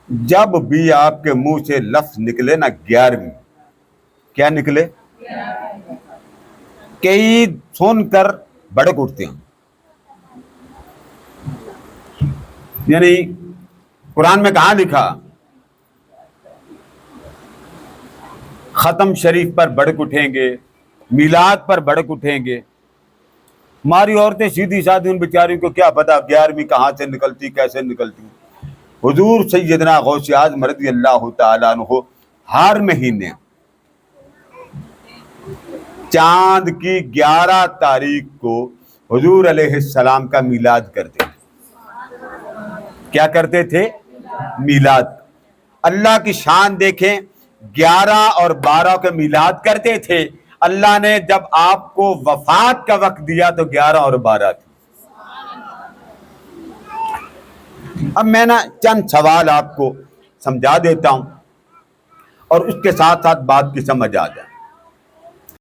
جب بھی آپ کے منہ سے لفظ نکلے نا 11ویں، کیا نکلے؟ کئی سن کر بڑک اٹھتے ہیں. یعنی قرآن میں کہاں لکھا ختم شریف پر بڑک اٹھیں گے، میلاد پر بڑک اٹھیں گے؟ ہماری عورتیں سیدھی سادھی، ان بیچاریوں کو کیا پتا 11ویں کہاں سے نکلتی، کیسے نکلتی. حضور سیدنا غوث اعظم رضی اللہ تعالیٰ عنہ ہر مہینے چاند کی 11 تاریخ کو حضور علیہ السلام کا میلاد کرتے تھے. کیا کرتے تھے؟ میلاد. اللہ کی شان دیکھیں، 11 اور 12 کے میلاد کرتے تھے. اللہ نے جب آپ کو وفات کا وقت دیا تو 11 اور 12 تھی. اب میں نا چند سوال آپ کو سمجھا دیتا ہوں اور اس کے ساتھ ساتھ بات کی سمجھ آ جائے.